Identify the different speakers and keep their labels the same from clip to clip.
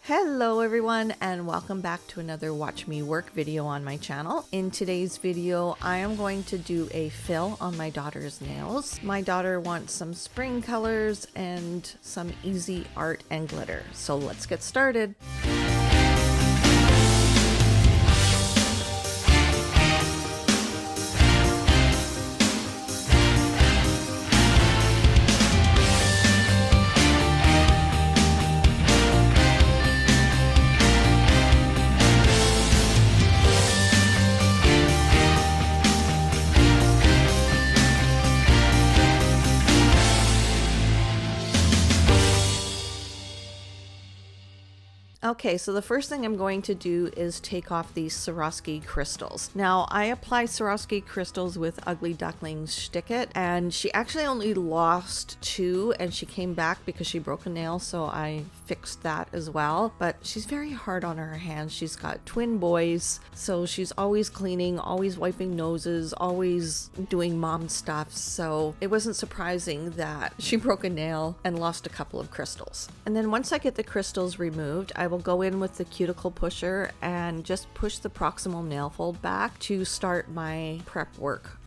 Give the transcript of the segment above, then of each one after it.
Speaker 1: Hello everyone and welcome back to another Watch Me Work video on my channel. In today's video, I am going to do a fill on my daughter's nails. My daughter wants some spring colors and some easy art and glitter. So let's get started. Okay, so the first thing I'm going to do is take off these Swarovski crystals. Now, I apply Swarovski crystals with Ugly Duckling's Stick It, and she actually only lost 2, and she came back because she broke a nail, so I fixed that as well. But she's very hard on her hands. She's got twin boys, so she's always cleaning, always wiping noses, always doing mom stuff, so it wasn't surprising that she broke a nail and lost a couple of crystals. And then once I get the crystals removed, I will go in with the cuticle pusher and just push the proximal nail fold back to start my prep work.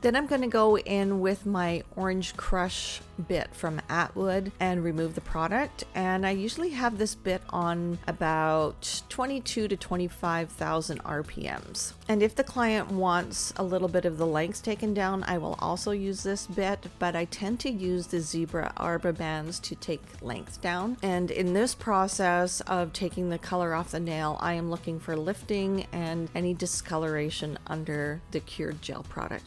Speaker 1: Then I'm going to go in with my Orange Crush bit from Atwood and remove the product. And I usually have this bit on about 22 to 25,000 RPMs. And if the client wants a little bit of the length taken down, I will also use this bit, but I tend to use the zebra arbor bands to take length down. And in this process of taking the color off the nail, I am looking for lifting and any discoloration under the cured gel product.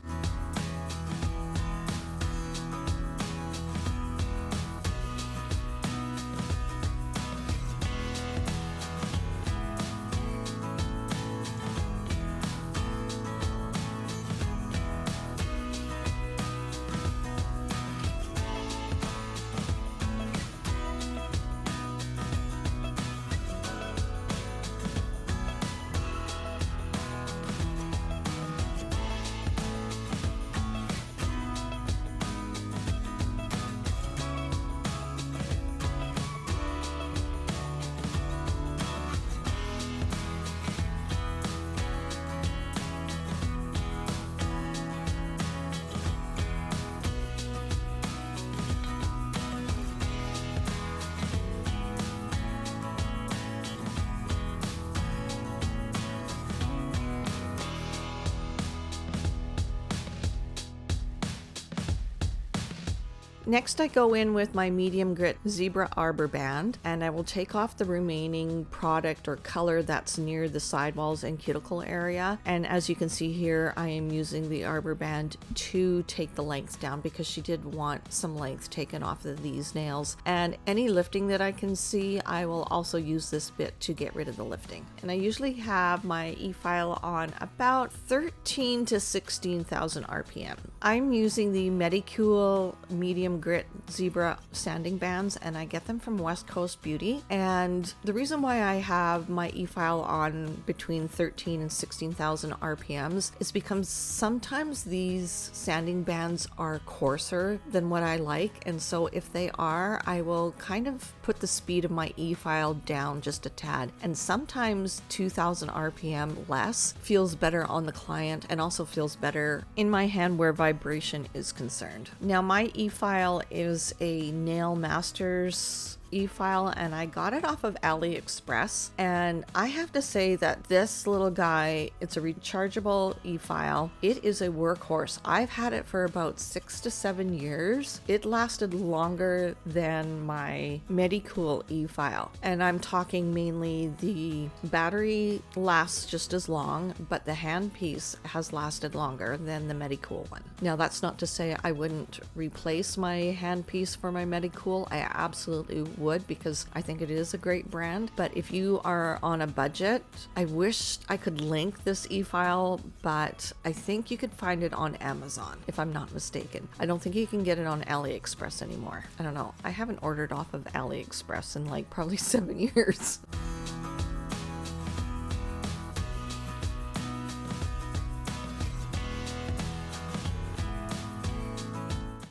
Speaker 1: Next, I go in with my medium grit zebra arbor band, and I will take off the remaining product or color that's near the sidewalls and cuticle area. And as you can see here, I am using the arbor band to take the length down because she did want some length taken off of these nails. And any lifting that I can see, I will also use this bit to get rid of the lifting. And I usually have my e-file on about 13 to 16,000 RPM. I'm using the Medicool medium grit zebra sanding bands, and I get them from West Coast Beauty. And the reason why I have my e-file on between 13 and 16,000 RPMs is because sometimes these sanding bands are coarser than what I like, and so if they are, I will kind of put the speed of my e-file down just a tad. And sometimes 2,000 RPM less feels better on the client and also feels better in my hand where vibration is concerned. Now, my e-file is a Nail Masters e-file and I got it off of AliExpress, and I have to say that this little guy, it's a rechargeable e-file. It is a workhorse. I've had it for about 6 to 7 years. It lasted longer than my Medicool e-file, and I'm talking mainly the battery lasts just as long, but the handpiece has lasted longer than the Medicool one. Now that's not to say I wouldn't replace my handpiece for my Medicool. I absolutely would, because I think it is a great brand. But if you are on a budget, I wish I could link this e-file, but I think you could find it on Amazon if I'm not mistaken. I don't think you can get it on AliExpress anymore. I don't know. I haven't ordered off of AliExpress in like probably 7 years.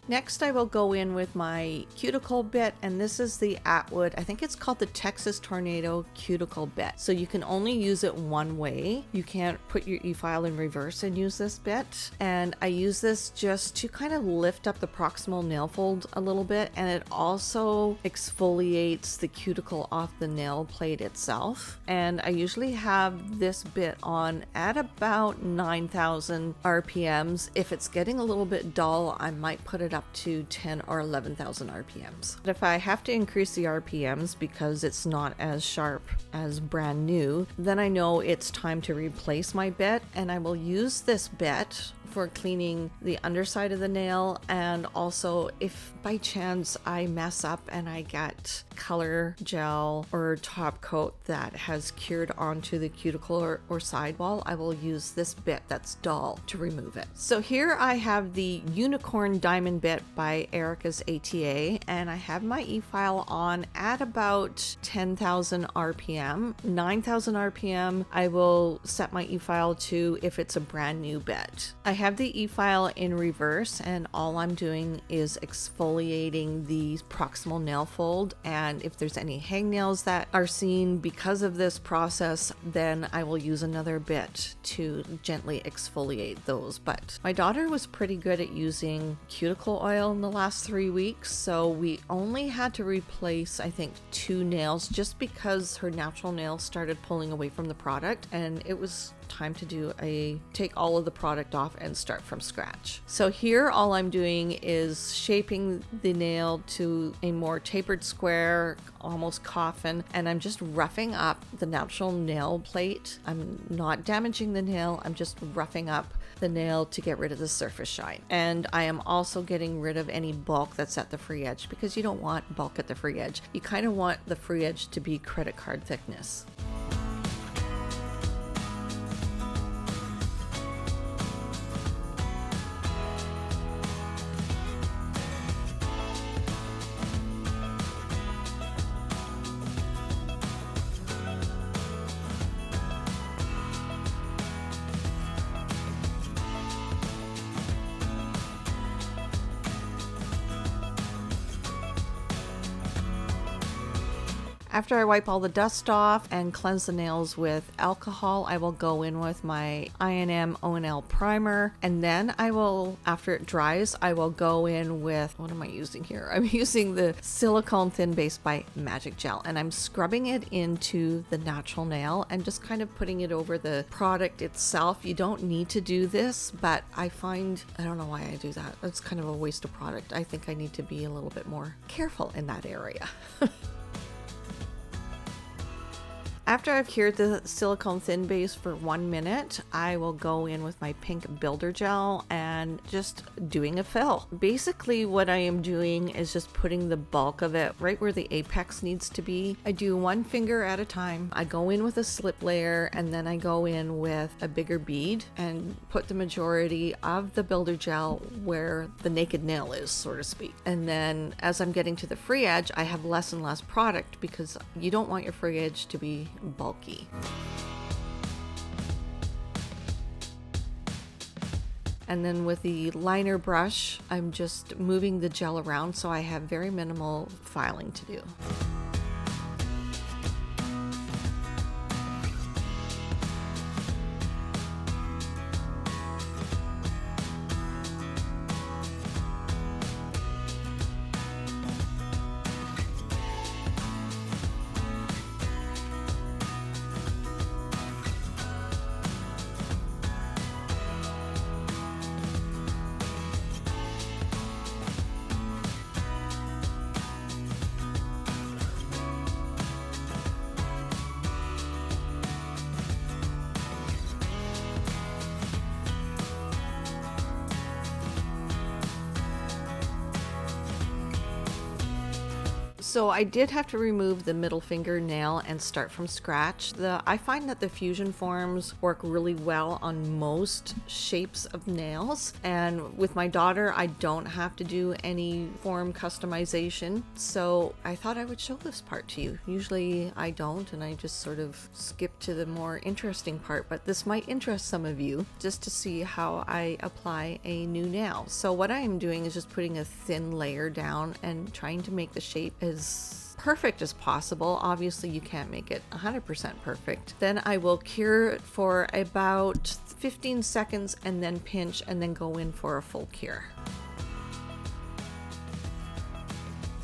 Speaker 1: Next, I will go in with my cuticle bit, and this is the Atwood. I think it's called the Texas Tornado Cuticle bit. So you can only use it one way. You can't put your e-file in reverse and use this bit. And I use this just to kind of lift up the proximal nail fold a little bit, and it also exfoliates the cuticle off the nail plate itself. And I usually have this bit on at about 9,000 RPMs. If it's getting a little bit dull, I might put it up to 10 or 11,000 RPMs. But if I have to increase the RPMs because it's not as sharp as brand new, then I know it's time to replace my bit, and I will use this bit for cleaning the underside of the nail, and also if by chance I mess up and I get color gel or top coat that has cured onto the cuticle or sidewall, I will use this bit that's dull to remove it. So here I have the Unicorn Diamond bit by Erica's ATA, and I have my e-file on at about 10,000 RPM. 9,000 RPM I will set my e-file to if it's a brand new bit. I have the e-file in reverse, and all I'm doing is exfoliating the proximal nail fold, and if there's any hangnails that are seen because of this process, then I will use another bit to gently exfoliate those. But my daughter was pretty good at using cuticle oil in the last 3 weeks, so we only had to replace I think 2 nails just because her natural nails started pulling away from the product, and it was time to take all of the product off and start from scratch. So here all I'm doing is shaping the nail to a more tapered square, almost coffin, and I'm just roughing up the natural nail plate. I'm not damaging the nail, I'm just roughing up the nail to get rid of the surface shine. And I am also getting rid of any bulk that's at the free edge, because you don't want bulk at the free edge. You kind of want the free edge to be credit card thickness. After I wipe all the dust off and cleanse the nails with alcohol, I will go in with my INM O.N.L Primer, and then I will, after it dries, I will go in with, what am I using here? I'm using the Silicone Thin Base by Magic Gel, and I'm scrubbing it into the natural nail and just kind of putting it over the product itself. You don't need to do this, but I don't know why I do that. It's kind of a waste of product. I think I need to be a little bit more careful in that area. After I've cured the silicone thin base for 1 minute, I will go in with my pink builder gel and just doing a fill. Basically what I am doing is just putting the bulk of it right where the apex needs to be. I do 1 finger at a time. I go in with a slip layer, and then I go in with a bigger bead and put the majority of the builder gel where the naked nail is, so to speak. And then as I'm getting to the free edge, I have less and less product because you don't want your free edge to be bulky. And then with the liner brush, I'm just moving the gel around so I have very minimal filing to do. So I did have to remove the middle finger nail and start from scratch. I find that the Fuzion forms work really well on most shapes of nails, and with my daughter I don't have to do any form customization, so I thought I would show this part to you. Usually I don't, and I just sort of skip to the more interesting part, but this might interest some of you just to see how I apply a new nail. So what I am doing is just putting a thin layer down and trying to make the shape as perfect as possible. Obviously you can't make it 100% perfect. Then I will cure it for about 15 seconds and then pinch and then go in for a full cure.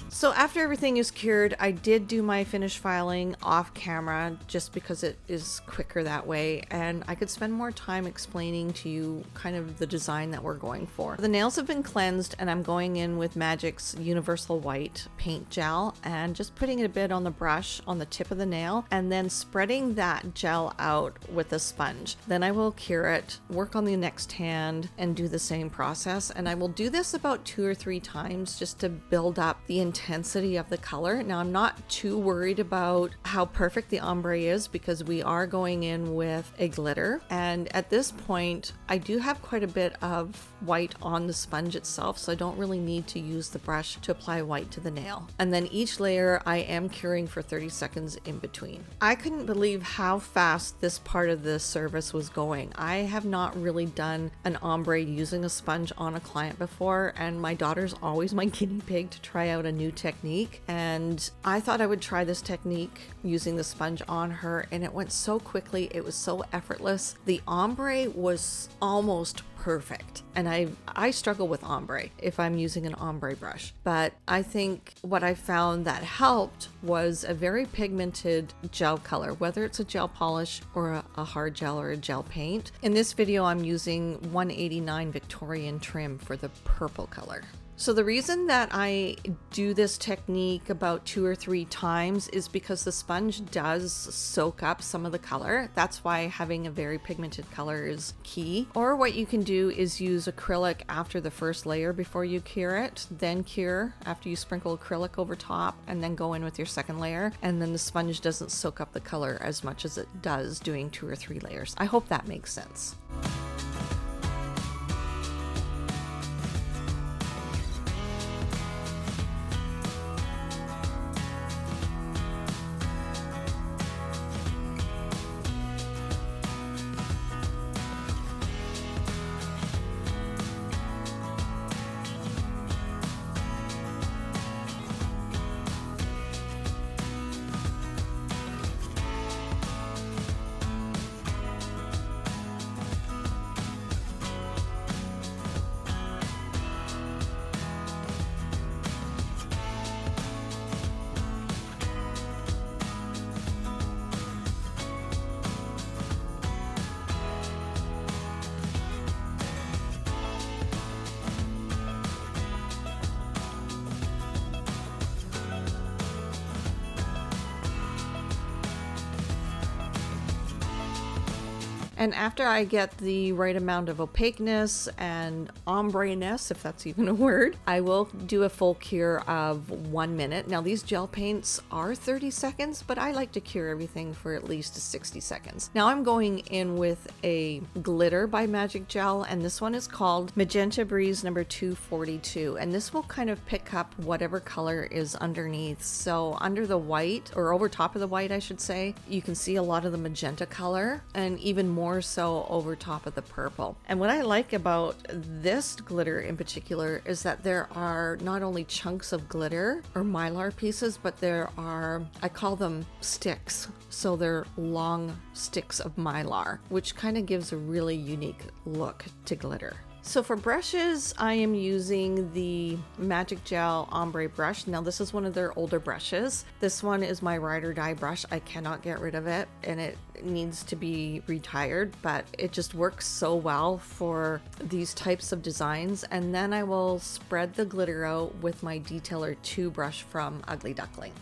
Speaker 1: So after everything is cured, I did do my finish filing off camera just because it is quicker that way, and I could spend more time explaining to you kind of the design that we're going for. The nails have been cleansed and I'm going in with Magic's Universal White paint gel and just putting it a bit on the brush on the tip of the nail and then spreading that gel out with a sponge. Then I will cure it, work on the next hand, and do the same process. And I will do this about 2 or 3 times just to build up the intensity of the color. Now I'm not too worried about how perfect the ombre is because we are going in with a glitter, and at this point I do have quite a bit of white on the sponge itself, so I don't really need to use the brush to apply white to the nail. And then each layer I am curing for 30 seconds in between. I couldn't believe how fast this part of the service was going. I have not really done an ombre using a sponge on a client before, and my daughter's always my guinea pig to try out a new technique, and I thought I would try this technique using the sponge on her, and it went so quickly. It was so effortless. The ombre was almost perfect, and I struggle with ombre if I'm using an ombre brush, but I think what I found that helped was a very pigmented gel color, whether it's a gel polish or a hard gel or a gel paint. In this video I'm using 189 Victorian trim for the purple color. So the reason that I do this technique about 2 or 3 times is because the sponge does soak up some of the color. That's why having a very pigmented color is key. Or what you can do is use acrylic after the first layer before you cure it, then cure after you sprinkle acrylic over top, and then go in with your second layer, and then the sponge doesn't soak up the color as much as it does doing 2 or 3 layers. I hope that makes sense. And after I get the right amount of opaqueness and ombre-ness, if that's even a word, I will do a full cure of 1 minute. Now these gel paints are 30 seconds, but I like to cure everything for at least 60 seconds. Now I'm going in with a glitter by Magic Gel, and this one is called Magenta Breeze number 242. And this will kind of pick up whatever color is underneath. So under the white, or over top of the white, I should say, you can see a lot of the magenta color, and even more so over top of the purple. And what I like about this glitter in particular is that there are not only chunks of glitter or mylar pieces, but there are, I call them sticks. So they're long sticks of mylar, which kind of gives a really unique look to glitter. So for brushes, I am using the Magic Gel Ombre Brush. Now this is one of their older brushes. This one is my ride or die brush. I cannot get rid of it, and it needs to be retired, but it just works so well for these types of designs. And then I will spread the glitter out with my Detailer 2 brush from Ugly Duckling.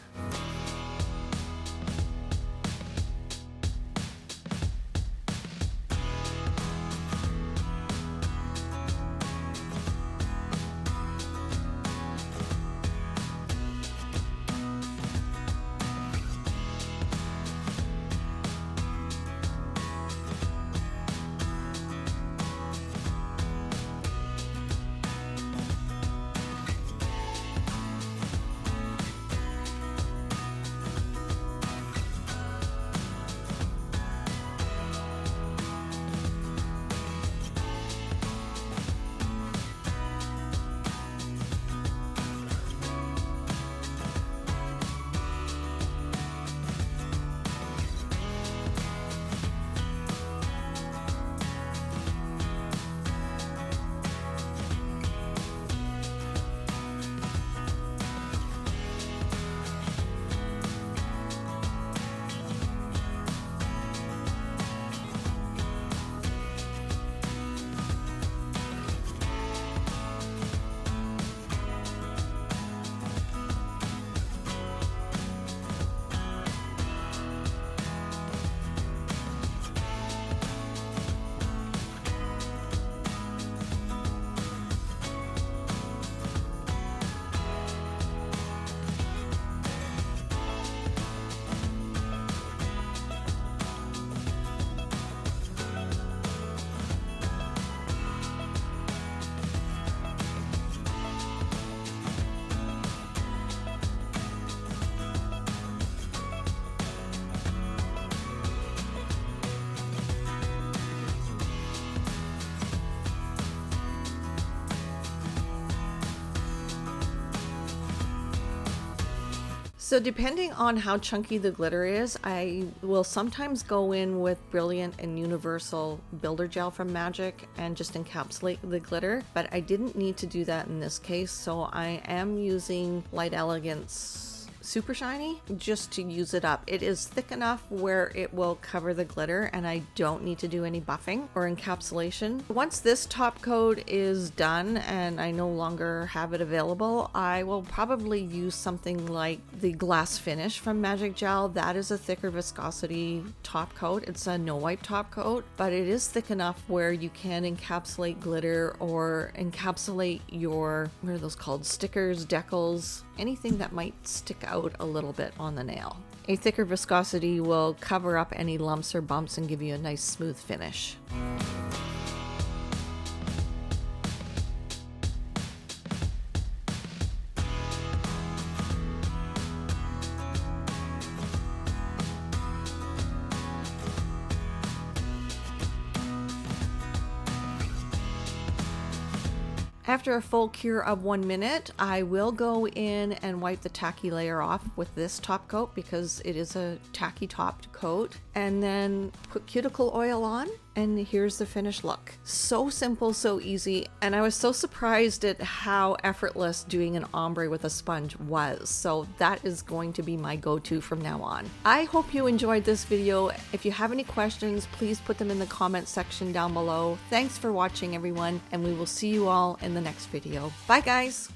Speaker 1: So depending on how chunky the glitter is, I will sometimes go in with Brilliant and Universal Builder Gel from Magic and just encapsulate the glitter, but I didn't need to do that in this case, so I am using Light Elegance Super Shiny just to use it up. It is thick enough where it will cover the glitter and I don't need to do any buffing or encapsulation. Once this top coat is done and I no longer have it available, I will probably use something like the Glass Finish from Magic Gel. That is a thicker viscosity top coat. It's a no wipe top coat, but it is thick enough where you can encapsulate glitter or encapsulate your, what are those called? Stickers, decals, anything that might stick out a little bit on the nail. A thicker viscosity will cover up any lumps or bumps and give you a nice smooth finish. After a full cure of 1 minute, I will go in and wipe the tacky layer off with this top coat because it is a tacky topped coat, and then put cuticle oil on, and here's the finished look. So simple, so easy, and I was so surprised at how effortless doing an ombre with a sponge was, so that is going to be my go-to from now on. I hope you enjoyed this video. If you have any questions, please put them in the comment section down below. Thanks for watching, everyone, and we will see you all in the next video. Bye, guys!